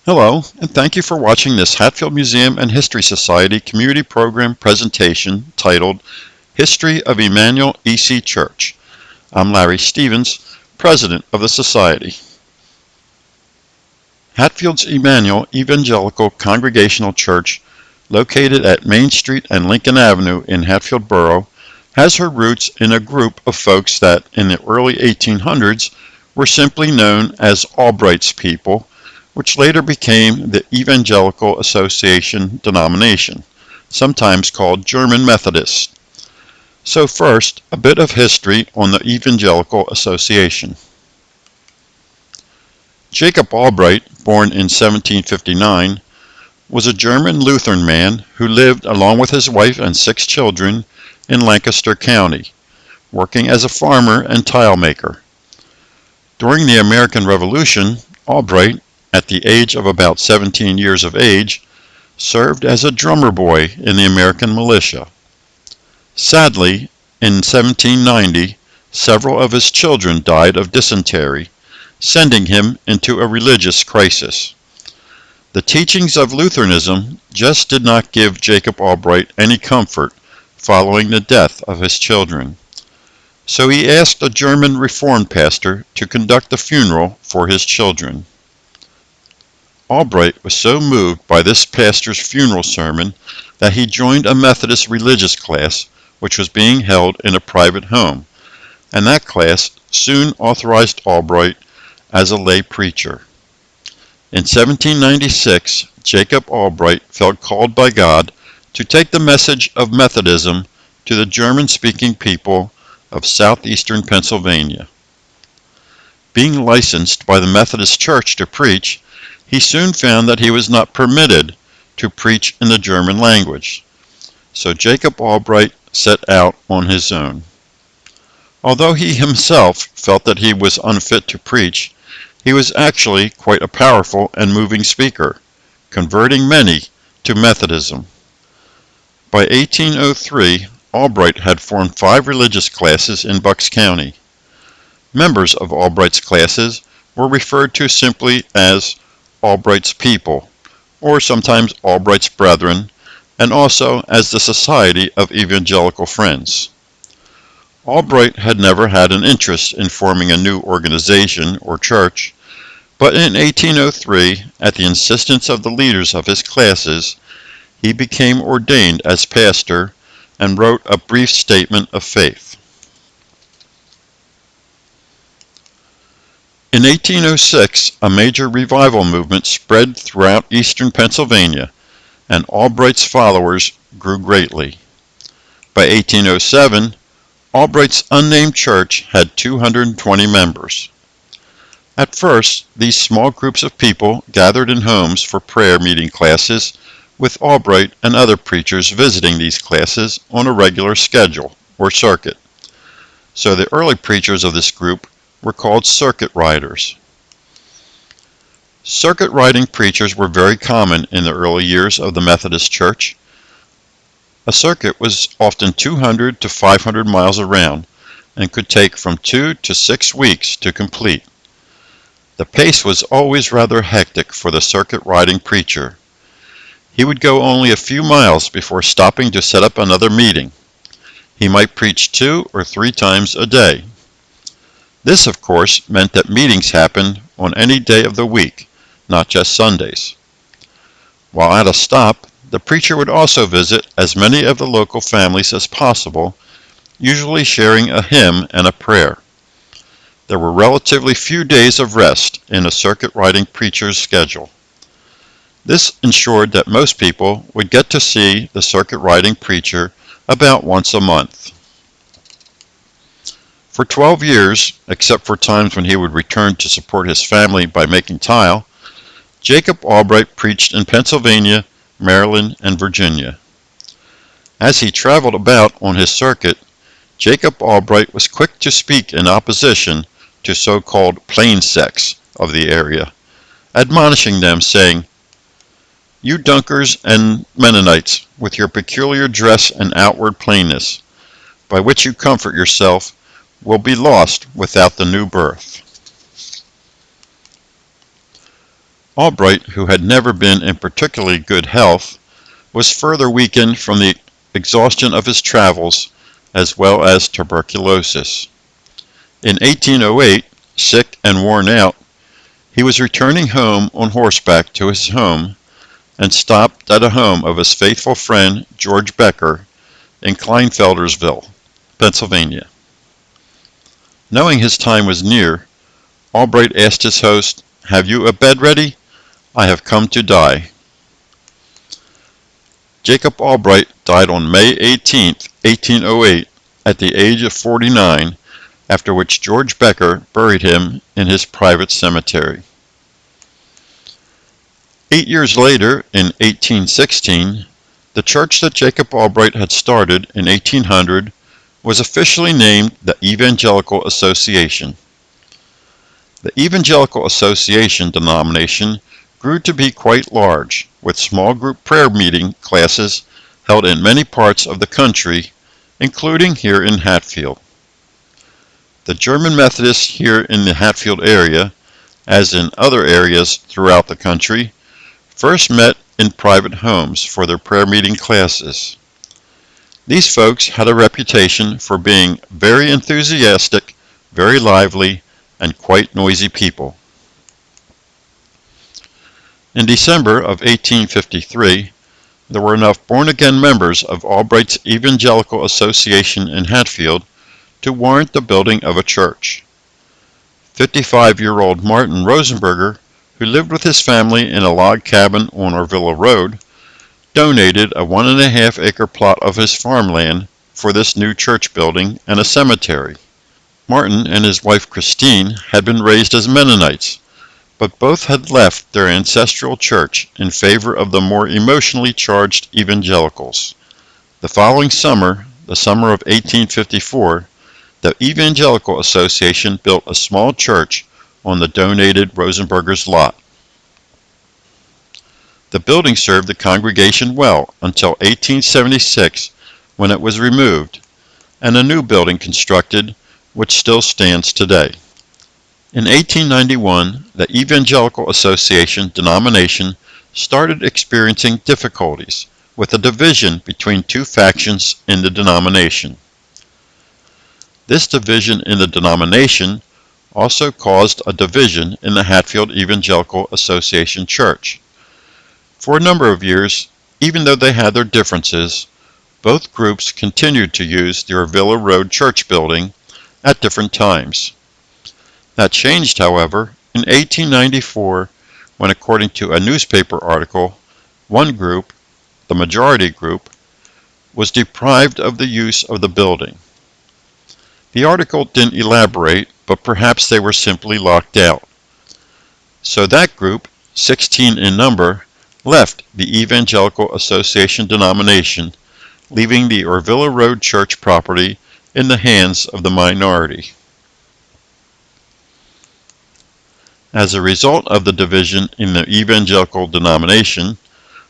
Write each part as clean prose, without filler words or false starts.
Hello, and thank you for watching this Hatfield Museum and History Society community program presentation titled History of Emmanuel E.C. Church. I'm Larry Stevens, President of the Society. Hatfield's Emmanuel Evangelical Congregational Church, located at Main Street and Lincoln Avenue in Hatfield Borough, has her roots in a group of folks that, in the early 1800s, were simply known as Albright's people, which later became the Evangelical Association denomination, sometimes called German Methodist. So first, a bit of history on the Evangelical Association. Jacob Albright, born in 1759, was a German Lutheran man who lived along with his wife and 6 children in Lancaster County, working as a farmer and tile maker. During the American Revolution, Albright, at the age of about 17 years of age, served as a drummer boy in the American militia. Sadly, in 1790, several of his children died of dysentery, sending him into a religious crisis. The teachings of Lutheranism just did not give Jacob Albright any comfort following the death of his children. So he asked a German Reformed pastor to conduct a funeral for his children. Albright was so moved by this pastor's funeral sermon that he joined a Methodist religious class which was being held in a private home, and that class soon authorized Albright as a lay preacher. In 1796, Jacob Albright felt called by God to take the message of Methodism to the German-speaking people of southeastern Pennsylvania. Being licensed by the Methodist Church to preach, he soon found that he was not permitted to preach in the German language. So Jacob Albright set out on his own. Although he himself felt that he was unfit to preach, he was actually quite a powerful and moving speaker, converting many to Methodism. By 1803, Albright had formed 5 religious classes in Bucks County. Members of Albright's classes were referred to simply as Albright's people, or sometimes Albright's brethren, and also as the Society of Evangelical Friends. Albright had never had an interest in forming a new organization or church, but in 1803, at the insistence of the leaders of his classes, he became ordained as pastor and wrote a brief statement of faith. In 1806, a major revival movement spread throughout eastern Pennsylvania, and Albright's followers grew greatly. By 1807, Albright's unnamed church had 220 members. At first, these small groups of people gathered in homes for prayer meeting classes, with Albright and other preachers visiting these classes on a regular schedule or circuit. So the early preachers of this group were called circuit riders. Circuit riding preachers were very common in the early years of the Methodist Church. A circuit was often 200 to 500 miles around and could take from 2 to 6 weeks to complete. The pace was always rather hectic for the circuit riding preacher. He would go only a few miles before stopping to set up another meeting. He might preach 2 or 3 times a day. This, of course, meant that meetings happened on any day of the week, not just Sundays. While at a stop, the preacher would also visit as many of the local families as possible, usually sharing a hymn and a prayer. There were relatively few days of rest in a circuit riding preacher's schedule. This ensured that most people would get to see the circuit riding preacher about once a month. For 12 years, except for times when he would return to support his family by making tile, Jacob Albright preached in Pennsylvania, Maryland, and Virginia. As he traveled about on his circuit, Jacob Albright was quick to speak in opposition to so-called plain sects of the area, admonishing them, saying, "You Dunkers and Mennonites, with your peculiar dress and outward plainness, by which you comfort yourself, will be lost without the new birth." Albright, who had never been in particularly good health, was further weakened from the exhaustion of his travels as well as tuberculosis. In 1808, sick and worn out, he was returning home on horseback to his home and stopped at a home of his faithful friend George Becker in Kleinfeldersville, Pennsylvania. Knowing his time was near, Albright asked his host, "Have you a bed ready? I have come to die." Jacob Albright died on May 18, 1808, at the age of 49, after which George Becker buried him in his private cemetery. 8 years later, in 1816, the church that Jacob Albright had started in 1800 was officially named the Evangelical Association. The Evangelical Association denomination grew to be quite large, with small group prayer meeting classes held in many parts of the country, including here in Hatfield. The German Methodists here in the Hatfield area, as in other areas throughout the country, first met in private homes for their prayer meeting classes. These folks had a reputation for being very enthusiastic, very lively, and quite noisy people. In December of 1853, there were enough born-again members of Albright's Evangelical Association in Hatfield to warrant the building of a church. 55-year-old Martin Rosenberger, who lived with his family in a log cabin on Orvilla Road, donated a 1.5-acre plot of his farmland for this new church building and a cemetery. Martin and his wife Christine had been raised as Mennonites, but both had left their ancestral church in favor of the more emotionally charged evangelicals. The following summer, the summer of 1854, the Evangelical Association built a small church on the donated Rosenberger's lot. The building served the congregation well until 1876, when it was removed, and a new building constructed, which still stands today. In 1891, the Evangelical Association denomination started experiencing difficulties with a division between two factions in the denomination. This division in the denomination also caused a division in the Hatfield Evangelical Association Church. For a number of years, even though they had their differences, both groups continued to use the Orvilla Road church building at different times. That changed, however, in 1894, when, according to a newspaper article, one group, the majority group, was deprived of the use of the building. The article didn't elaborate, but perhaps they were simply locked out. So that group, 16 in number, left the Evangelical Association denomination, leaving the Orvilla Road church property in the hands of the minority. As a result of the division in the evangelical denomination,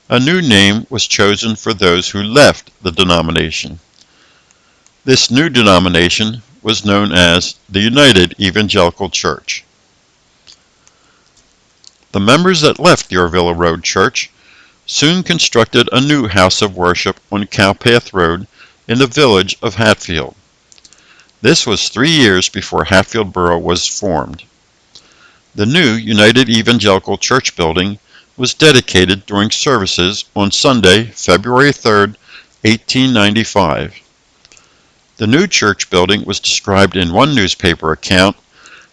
a new name was chosen for those who left the denomination. This new denomination was known as the United Evangelical Church. The members that left the Orvilla Road Church soon constructed a new house of worship on Cowpath Road in the village of Hatfield. This was 3 years before Hatfield Borough was formed. The new United Evangelical Church building was dedicated during services on Sunday, February 3, 1895. The new church building was described in one newspaper account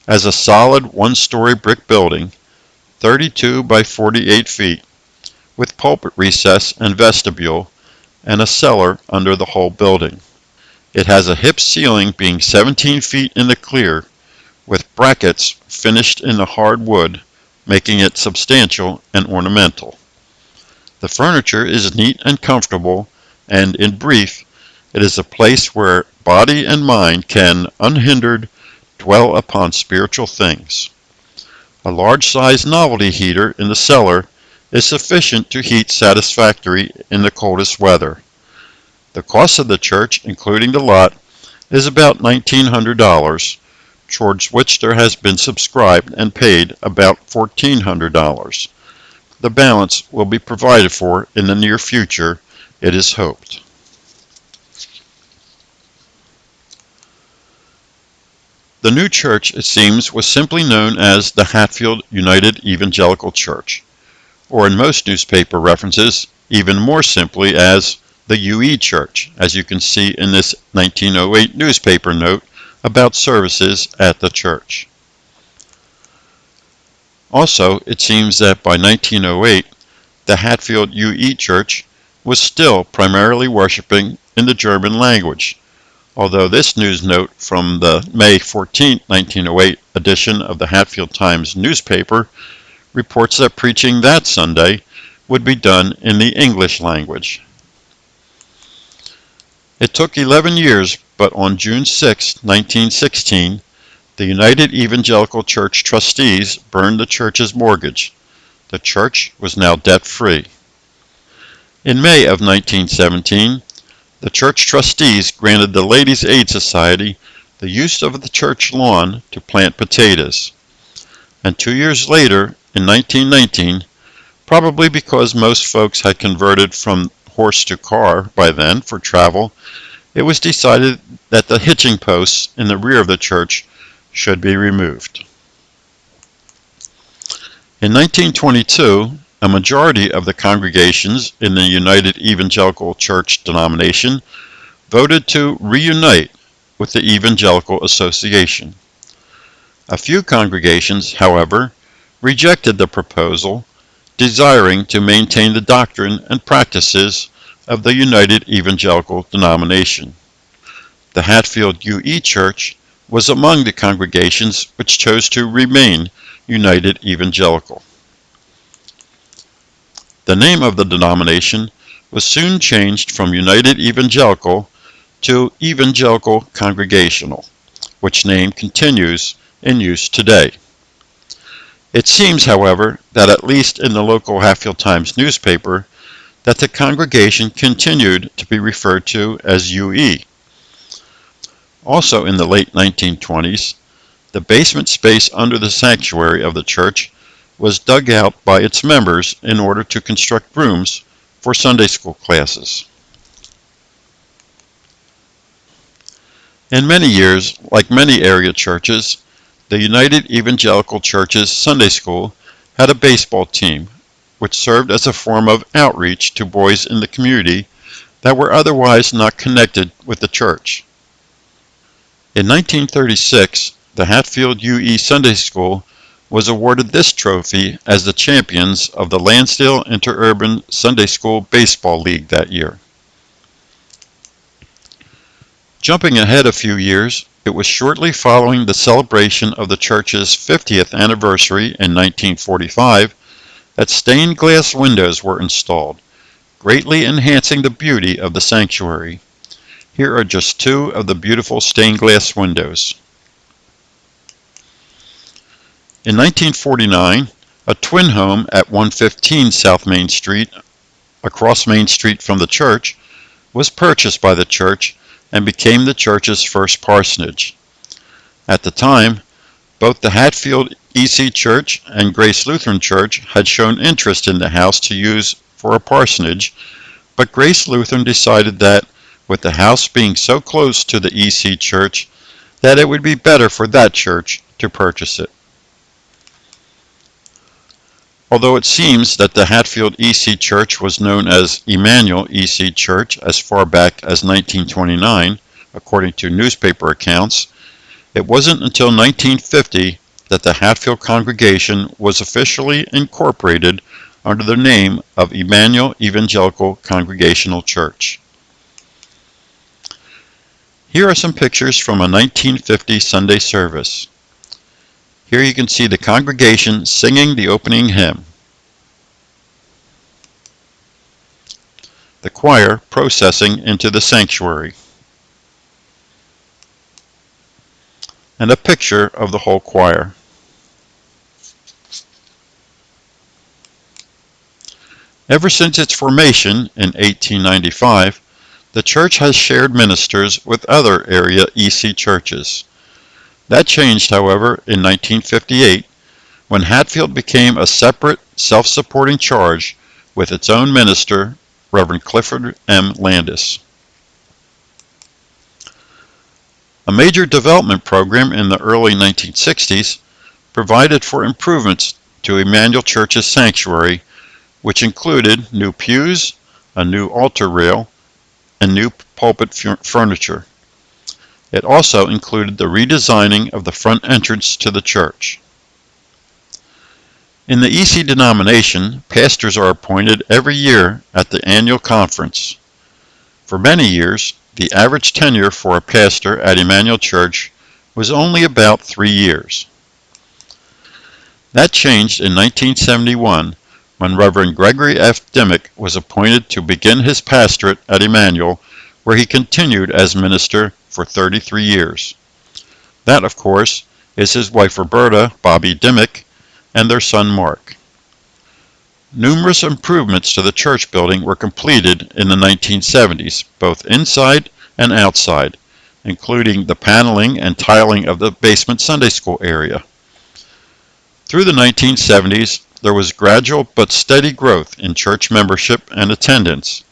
as a solid one-story brick building, 32 by 48 feet, with pulpit recess and vestibule, and a cellar under the whole building. It has a hip ceiling being 17 feet in the clear, with brackets finished in the hard wood, making it substantial and ornamental. The furniture is neat and comfortable, and in brief, it is a place where body and mind can, unhindered, dwell upon spiritual things. A large-sized novelty heater in the cellar is sufficient to heat satisfactorily in the coldest weather. The cost of the church, including the lot, is about $1,900, towards which there has been subscribed and paid about $1,400. the balance will be provided for in the near future, it is hoped. The new church, it seems, was simply known as the Hatfield United Evangelical Church, or in most newspaper references, even more simply as the UE Church, as you can see in this 1908 newspaper note about services at the church. Also, it seems that by 1908, the Hatfield UE Church was still primarily worshiping in the German language, although this news note from the May 14, 1908 edition of the Hatfield Times newspaper reports that preaching that Sunday would be done in the English language. It took 11 years, but on June 6, 1916, the United Evangelical Church trustees burned the church's mortgage. The church was now debt-free. In May of 1917, the church trustees granted the Ladies' Aid Society the use of the church lawn to plant potatoes. And 2 years later, in 1919, probably because most folks had converted from horse to car by then for travel, it was decided that the hitching posts in the rear of the church should be removed. In 1922, a majority of the congregations in the United Evangelical Church denomination voted to reunite with the Evangelical Association. A few congregations, however, rejected the proposal, desiring to maintain the doctrine and practices of the United Evangelical denomination. The Hatfield UE Church was among the congregations which chose to remain United Evangelical. The name of the denomination was soon changed from United Evangelical to Evangelical Congregational, which name continues in use today. It seems, however, that at least in the local Hatfield Times newspaper, that the congregation continued to be referred to as UE. Also in the late 1920s, the basement space under the sanctuary of the church was dug out by its members in order to construct rooms for Sunday school classes. In many years, like many area churches, the United Evangelical Church's Sunday School had a baseball team, which served as a form of outreach to boys in the community that were otherwise not connected with the church. In 1936, the Hatfield UE Sunday School was awarded this trophy as the champions of the Lansdale Interurban Sunday School Baseball League that year. Jumping ahead a few years, it was shortly following the celebration of the church's 50th anniversary in 1945 that stained glass windows were installed, greatly enhancing the beauty of the sanctuary. Here are just two of the beautiful stained glass windows. In 1949, a twin home at 115 South Main Street, across Main Street from the church, was purchased by the church and became the church's first parsonage. At the time, both the Hatfield E.C. Church and Grace Lutheran Church had shown interest in the house to use for a parsonage, but Grace Lutheran decided that, with the house being so close to the E.C. Church, that it would be better for that church to purchase it. Although it seems that the Hatfield E.C. Church was known as Emmanuel E.C. Church as far back as 1929, according to newspaper accounts, it wasn't until 1950 that the Hatfield congregation was officially incorporated under the name of Emmanuel Evangelical Congregational Church. Here are some pictures from a 1950 Sunday service. Here you can see the congregation singing the opening hymn, the choir processing into the sanctuary, and a picture of the whole choir. Ever since its formation in 1895, the church has shared ministers with other area EC churches. That changed, however, in 1958, when Hatfield became a separate, self-supporting charge with its own minister, Reverend Clifford M. Landis. A major development program in the early 1960s provided for improvements to Emmanuel Church's sanctuary, which included new pews, a new altar rail, and new pulpit furniture. It also included the redesigning of the front entrance to the church. In the E.C. denomination, pastors are appointed every year at the annual conference. For many years, the average tenure for a pastor at Emmanuel Church was only about 3 years. That changed in 1971 when Reverend Gregory F. Dimmick was appointed to begin his pastorate at Emmanuel, where he continued as minister for 33 years. That, of course, is his wife Roberta, Bobby Dimmick, and their son Mark. Numerous improvements to the church building were completed in the 1970s, both inside and outside, including the paneling and tiling of the basement Sunday school area. Through the 1970s, there was gradual but steady growth in church membership and attendance,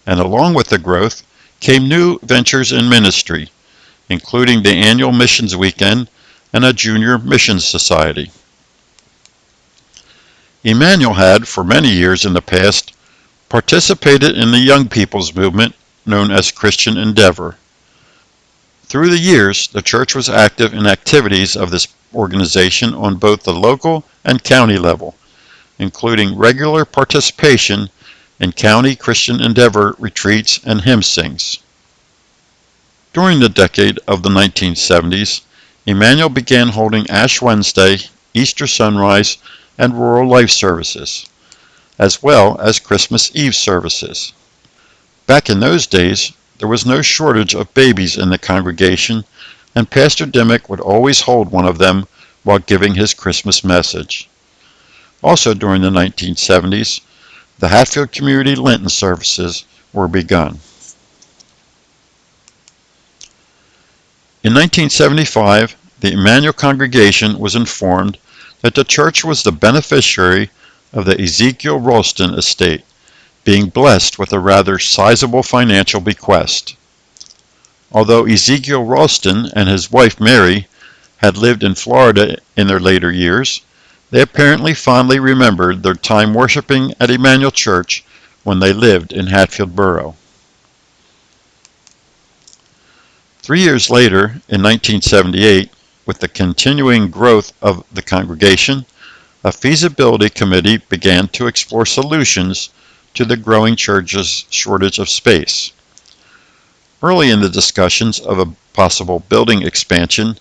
and along with the growth came new ventures in ministry, including the annual Missions Weekend and a Junior Missions Society. Emmanuel had, for many years in the past, participated in the young people's movement known as Christian Endeavor. Through the years, the church was active in activities of this organization on both the local and county level, including regular participation in county Christian Endeavor retreats and hymn sings. During the decade of the 1970s, Emmanuel began holding Ash Wednesday, Easter Sunrise, and Rural Life services, as well as Christmas Eve services. Back in those days, there was no shortage of babies in the congregation, and Pastor Dimmick would always hold one of them while giving his Christmas message. Also during the 1970s, the Hatfield Community Lenten services were begun. In 1975, the Emmanuel congregation was informed that the church was the beneficiary of the Ezekiel Ralston estate, being blessed with a rather sizable financial bequest. Although Ezekiel Ralston and his wife Mary had lived in Florida in their later years, they apparently fondly remembered their time worshiping at Emmanuel Church when they lived in Hatfield Borough. 3 years later, in 1978, with the continuing growth of the congregation, a feasibility committee began to explore solutions to the growing church's shortage of space. Early in the discussions of a possible building expansion,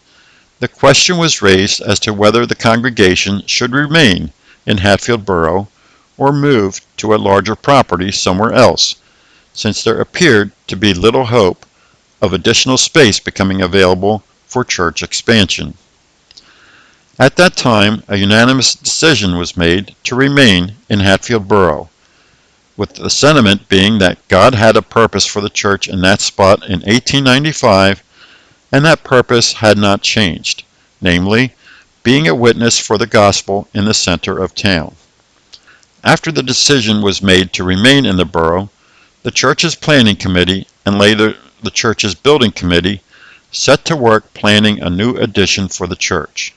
the question was raised as to whether the congregation should remain in Hatfield Borough or move to a larger property somewhere else, since there appeared to be little hope of additional space becoming available for church expansion. At that time, a unanimous decision was made to remain in Hatfield Borough, with the sentiment being that God had a purpose for the church in that spot in 1895, and that purpose had not changed, namely, being a witness for the gospel in the center of town. After the decision was made to remain in the borough, the church's planning committee and later the church's building committee set to work planning a new addition for the church.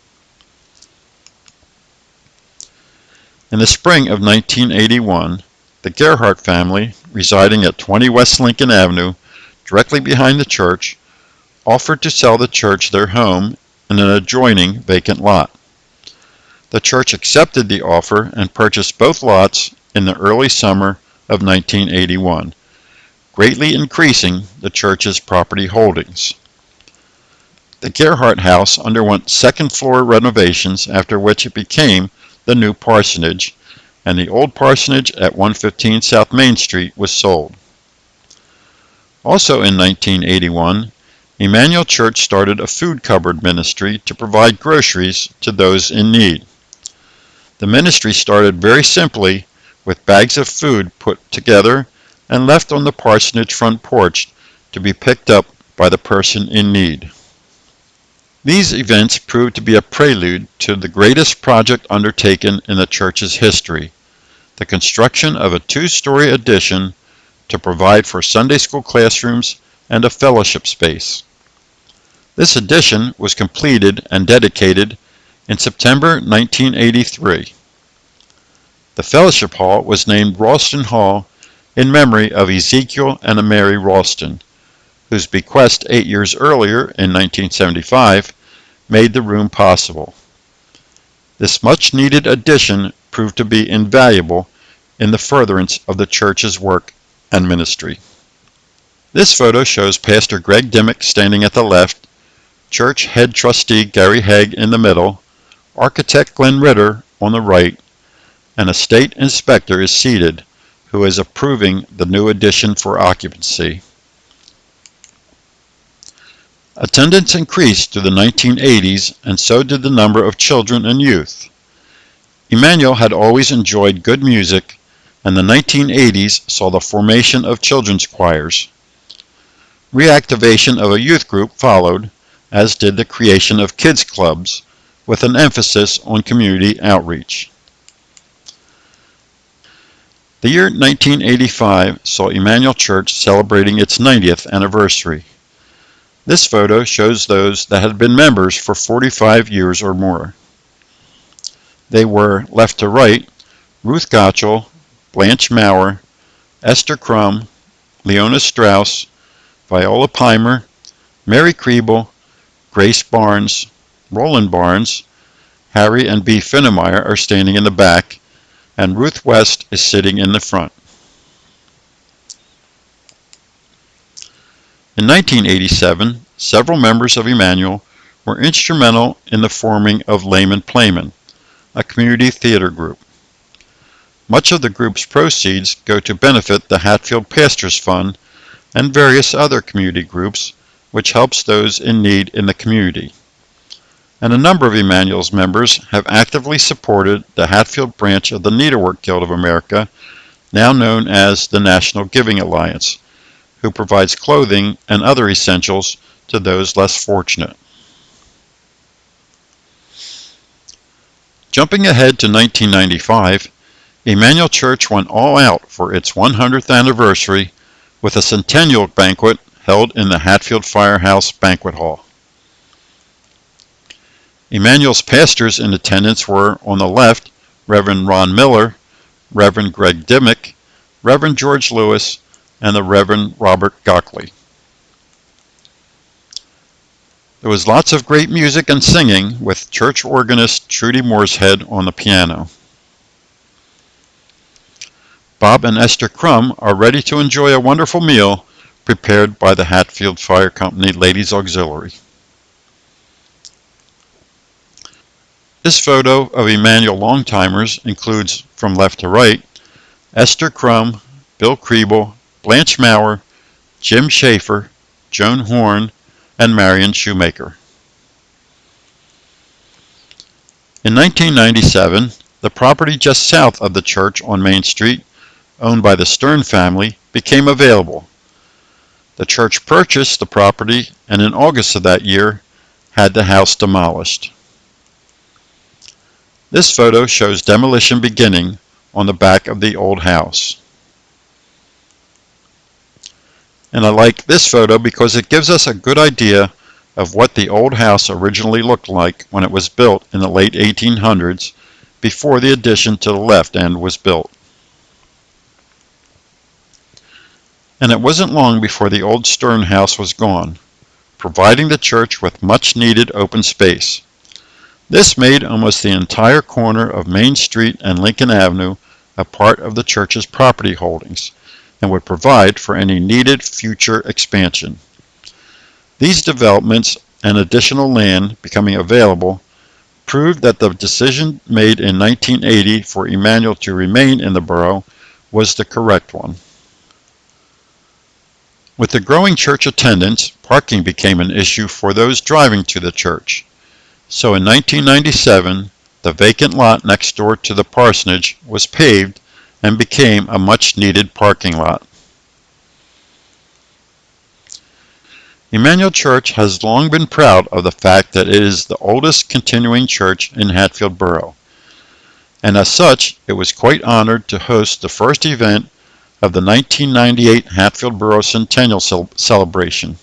In the spring of 1981, the Gerhardt family, residing at 20 West Lincoln Avenue, directly behind the church, offered to sell the church their home in an adjoining vacant lot. The church accepted the offer and purchased both lots in the early summer of 1981, greatly increasing the church's property holdings. The Gerhardt house underwent second-floor renovations, after which it became the new parsonage, and the old parsonage at 115 South Main Street was sold. Also in 1981, Emmanuel Church started a food cupboard ministry to provide groceries to those in need. The ministry started very simply with bags of food put together and left on the parsonage front porch to be picked up by the person in need. These events proved to be a prelude to the greatest project undertaken in the church's history, the construction of a two-story addition to provide for Sunday school classrooms and a fellowship space. This addition was completed and dedicated in September 1983. The fellowship hall was named Ralston Hall in memory of Ezekiel and Mary Ralston, whose bequest 8 years earlier, in 1975, made the room possible. This much-needed addition proved to be invaluable in the furtherance of the church's work and ministry. This photo shows Pastor Greg Dimmick standing at the left, church head trustee Gary Haig in the middle, architect Glenn Ritter on the right, and a state inspector is seated who is approving the new addition for occupancy. Attendance increased through the 1980s, and so did the number of children and youth. Emmanuel had always enjoyed good music, and the 1980s saw the formation of children's choirs. Reactivation of a youth group followed, as did the creation of kids clubs, with an emphasis on community outreach. The year 1985 saw Emmanuel Church celebrating its 90th anniversary. This photo shows those that had been members for 45 years or more. They were, left to right, Ruth Gottschall, Blanche Maurer, Esther Crum, Leona Strauss, Viola Pimer, Mary Kriebel, Grace Barnes, Roland Barnes, Harry and B. Finnemeyer are standing in the back, and Ruth West is sitting in the front. In 1987, several members of Emmanuel were instrumental in the forming of Layman Playman, a community theater group. Much of the group's proceeds go to benefit the Hatfield Pastors Fund and various other community groups, which helps those in need in the community. And a number of Emmanuel's members have actively supported the Hatfield branch of the Needlework Guild of America, now known as the National Giving Alliance, who provides clothing and other essentials to those less fortunate. Jumping ahead to 1995, Emmanuel Church went all out for its 100th anniversary with a centennial banquet held in the Hatfield Firehouse Banquet Hall. Emmanuel's pastors in attendance were, on the left, Reverend Ron Miller, Reverend Greg Dimmick, Reverend George Lewis, and the Reverend Robert Gockley. There was lots of great music and singing, with church organist Trudy Mooreshead on the piano. Bob and Esther Crum are ready to enjoy a wonderful meal prepared by the Hatfield Fire Company Ladies Auxiliary. This photo of Emmanuel longtimers includes, from left to right, Esther Crum, Bill Kriebel, Blanche Maurer, Jim Schaefer, Joan Horn, and Marion Shoemaker. In 1997, the property just south of the church on Main Street, owned by the Stern family, became available. The church purchased the property and in August of that year had the house demolished. This photo shows demolition beginning on the back of the old house. And I like this photo because it gives us a good idea of what the old house originally looked like when it was built in the late 1800s, before the addition to the left end was built. And it wasn't long before the old Stern house was gone, providing the church with much needed open space. This made almost the entire corner of Main Street and Lincoln Avenue a part of the church's property holdings, and would provide for any needed future expansion. These developments and additional land becoming available proved that the decision made in 1980 for Emmanuel to remain in the borough was the correct one. With the growing church attendance, parking became an issue for those driving to the church. So in 1997, the vacant lot next door to the parsonage was paved and became a much-needed parking lot. Emmanuel Church has long been proud of the fact that it is the oldest continuing church in Hatfield Borough, and as such, it was quite honored to host the first event of the 1998 Hatfield Borough Centennial Celebration.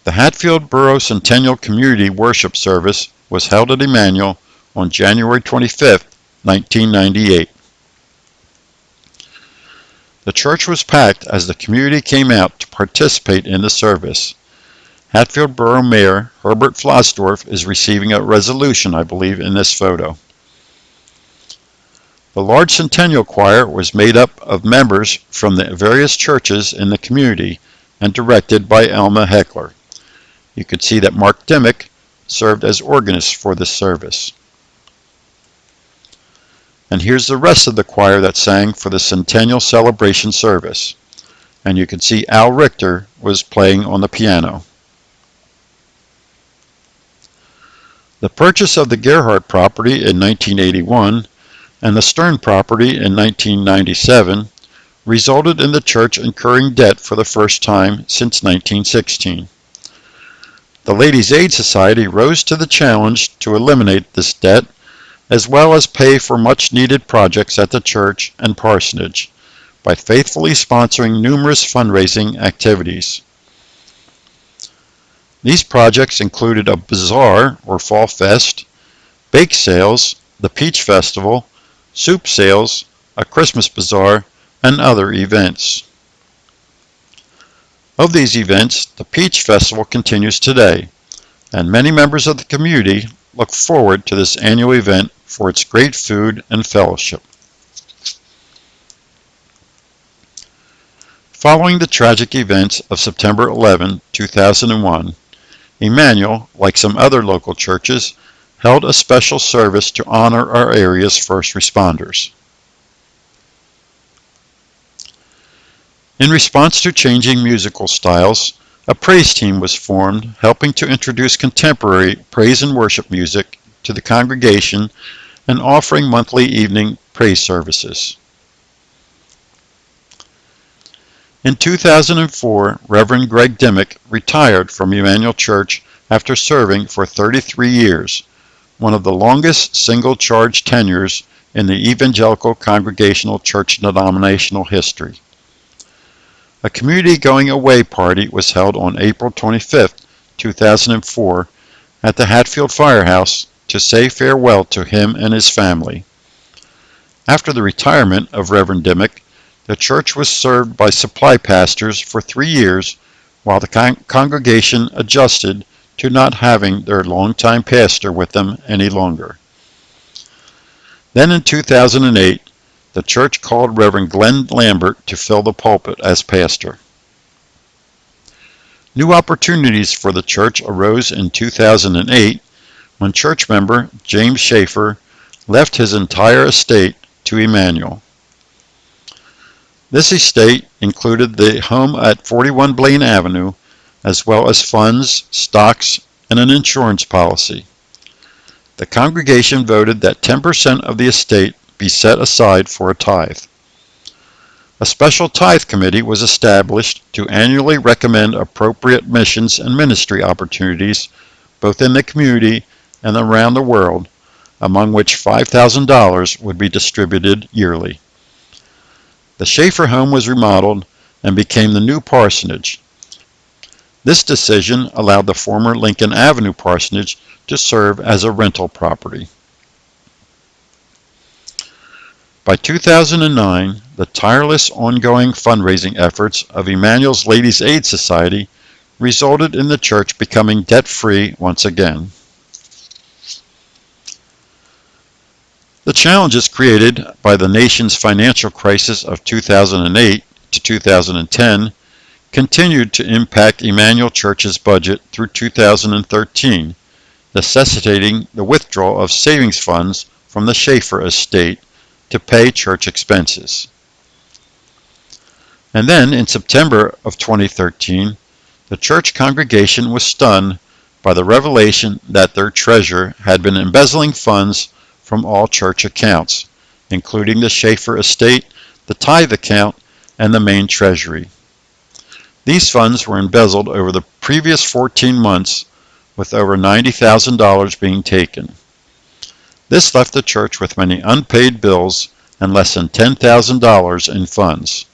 The Hatfield Borough Centennial Community Worship Service was held at Emmanuel on January 25, 1998. The church was packed as the community came out to participate in the service. Hatfield Borough Mayor Herbert Flossdorf is receiving a resolution, I believe, in this photo. The large Centennial Choir was made up of members from the various churches in the community and directed by Elma Heckler. You can see that Mark Dimmick served as organist for this service. And here's the rest of the choir that sang for the Centennial Celebration service. And you can see Al Richter was playing on the piano. The purchase of the Gerhardt property in 1981 and the Stern property in 1997 resulted in the church incurring debt for the first time since 1916. The Ladies' Aid Society rose to the challenge to eliminate this debt, as well as pay for much-needed projects at the church and parsonage by faithfully sponsoring numerous fundraising activities. These projects included a bazaar or fall fest, bake sales, the Peach Festival, soup sales, a Christmas bazaar, and other events. Of these events, the Peach Festival continues today, and many members of the community look forward to this annual event for its great food and fellowship. Following the tragic events of September 11, 2001, Emmanuel, like some other local churches, held a special service to honor our area's first responders. In response to changing musical styles, a praise team was formed helping to introduce contemporary praise and worship music to the congregation and offering monthly evening praise services. In 2004, Reverend Greg Dimmick retired from Emmanuel Church after serving for 33 years, one of the longest single-charge tenures in the Evangelical Congregational Church denominational history. A community going-away party was held on April 25, 2004, at the Hatfield Firehouse to say farewell to him and his family. After the retirement of Reverend Dimmick, the church was served by supply pastors for 3 years while the congregation adjusted to not having their longtime pastor with them any longer. Then in 2008, the church called Reverend Glenn Lambert to fill the pulpit as pastor. New opportunities for the church arose in 2008 when church member James Schaefer left his entire estate to Emmanuel. This estate included the home at 41 Blaine Avenue, as well as funds, stocks, and an insurance policy. The congregation voted that 10% of the estate be set aside for a tithe. A special tithe committee was established to annually recommend appropriate missions and ministry opportunities both in the community and around the world, among which $5,000 would be distributed yearly. The Schaefer home was remodeled and became the new parsonage. This decision allowed the former Lincoln Avenue parsonage to serve as a rental property. By 2009, the tireless ongoing fundraising efforts of Emmanuel's Ladies' Aid Society resulted in the church becoming debt-free once again. The challenges created by the nation's financial crisis of 2008 to 2010 continued to impact Emmanuel Church's budget through 2013, necessitating the withdrawal of savings funds from the Schaefer estate to pay church expenses. And then, in September of 2013, the church congregation was stunned by the revelation that their treasurer had been embezzling funds from all church accounts, including the Schaefer estate, the tithe account, and the main treasury. These funds were embezzled over the previous 14 months, with over $90,000 being taken. This left the church with many unpaid bills and less than $10,000 in funds.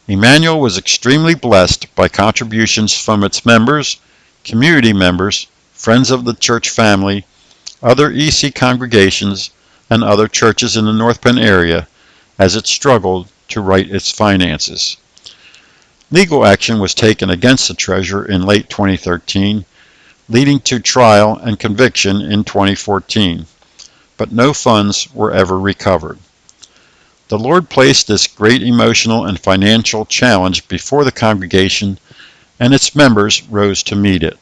Emmanuel was extremely blessed by contributions from its members, community members, friends of the church family, other EC congregations, and other churches in the North Penn area as it struggled to right its finances. Legal action was taken against the treasurer in late 2013, leading to trial and conviction in 2014, but no funds were ever recovered. The Lord placed this great emotional and financial challenge before the congregation, and its members rose to meet it.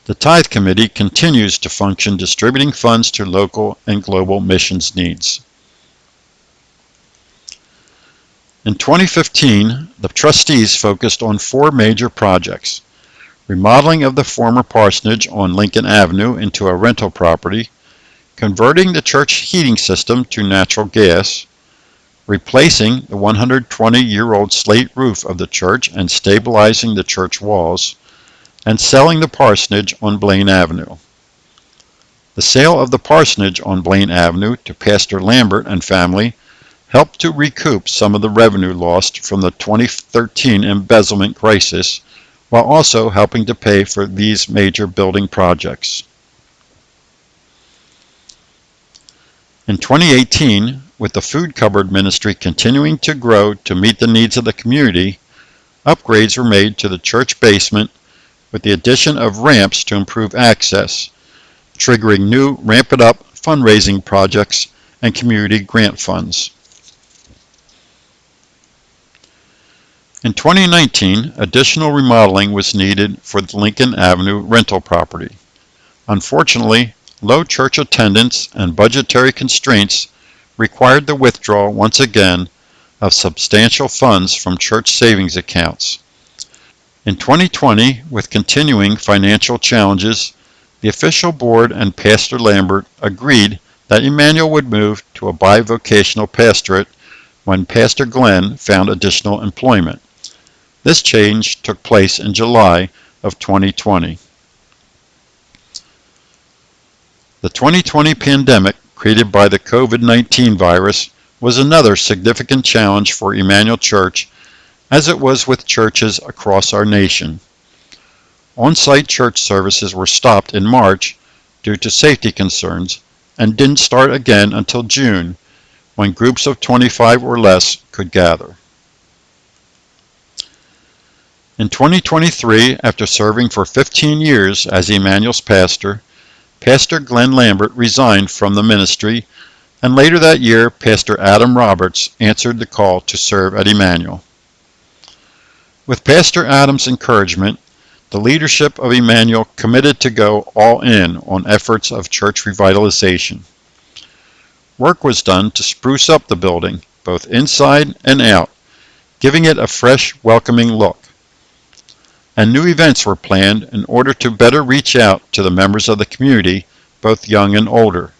The Tithe Committee continues to function, distributing funds to local and global missions needs. In 2015, the trustees focused on 4 major projects: remodeling of the former parsonage on Lincoln Avenue into a rental property, converting the church heating system to natural gas, replacing the 120-year-old slate roof of the church and stabilizing the church walls, and selling the parsonage on Blaine Avenue. The sale of the parsonage on Blaine Avenue to Pastor Lambert and family helped to recoup some of the revenue lost from the 2013 embezzlement crisis, while also helping to pay for these major building projects. In 2018, with the food cupboard ministry continuing to grow to meet the needs of the community, upgrades were made to the church basement with the addition of ramps to improve access, triggering new Ramp It Up fundraising projects and community grant funds. In 2019, additional remodeling was needed for the Lincoln Avenue rental property. Unfortunately, low church attendance and budgetary constraints required the withdrawal once again of substantial funds from church savings accounts. In 2020, with continuing financial challenges, the official board and Pastor Lambert agreed that Emmanuel would move to a bivocational pastorate when Pastor Glenn found additional employment. This change took place in July of 2020. The 2020 pandemic, created by the COVID-19 virus, was another significant challenge for Emmanuel Church, as it was with churches across our nation. On-site church services were stopped in March due to safety concerns and didn't start again until June, when groups of 25 or less could gather. In 2023, after serving for 15 years as Emmanuel's pastor, Pastor Glenn Lambert resigned from the ministry, and later that year, Pastor Adam Roberts answered the call to serve at Emmanuel. With Pastor Adam's encouragement, the leadership of Emmanuel committed to go all in on efforts of church revitalization. Work was done to spruce up the building, both inside and out, giving it a fresh, welcoming look. And new events were planned in order to better reach out to the members of the community, both young and older.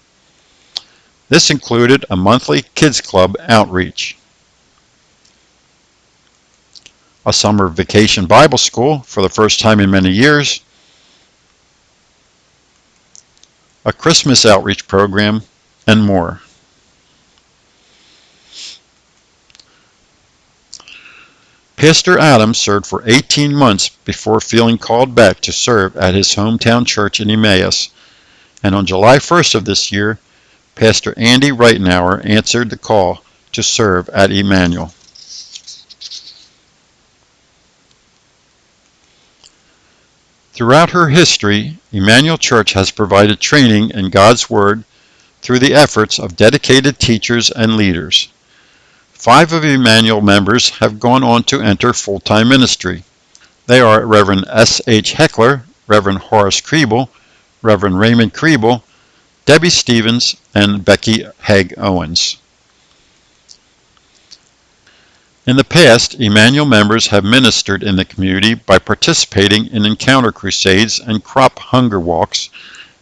This included a monthly kids club outreach, a summer vacation Bible school for the first time in many years, a Christmas outreach program, and more. Pastor Adams served for 18 months before feeling called back to serve at his hometown church in Emmaus, and on July 1st of this year, Pastor Andy Reitenauer answered the call to serve at Emmanuel. Throughout her history, Emmanuel Church has provided training in God's Word through the efforts of dedicated teachers and leaders. 5 of Emmanuel members have gone on to enter full-time ministry. They are Reverend S.H. Heckler, Reverend Horace Kriebel, Reverend Raymond Kriebel, Debbie Stevens, and Becky Haig Owens. In the past, Emmanuel members have ministered in the community by participating in encounter crusades and crop hunger walks,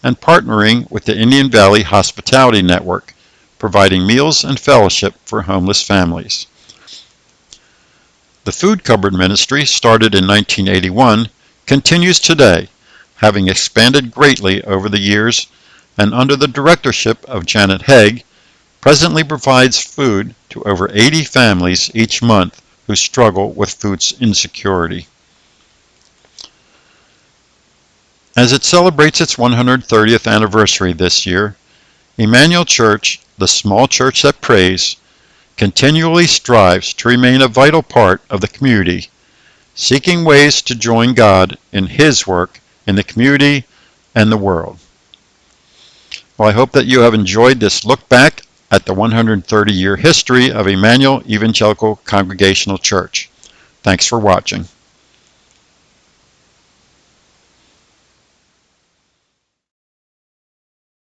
and partnering with the Indian Valley Hospitality Network, providing meals and fellowship for homeless families. The Food Cupboard Ministry, started in 1981, continues today, having expanded greatly over the years, and under the directorship of Janet Haig, presently provides food to over 80 families each month who struggle with food insecurity. As it celebrates its 130th anniversary this year, Emmanuel Church, the small church that prays, continually strives to remain a vital part of the community, seeking ways to join God in His work in the community and the world. Well, I hope that you have enjoyed this look back at the 130-year history of Emmanuel Evangelical Congregational Church. Thanks for watching.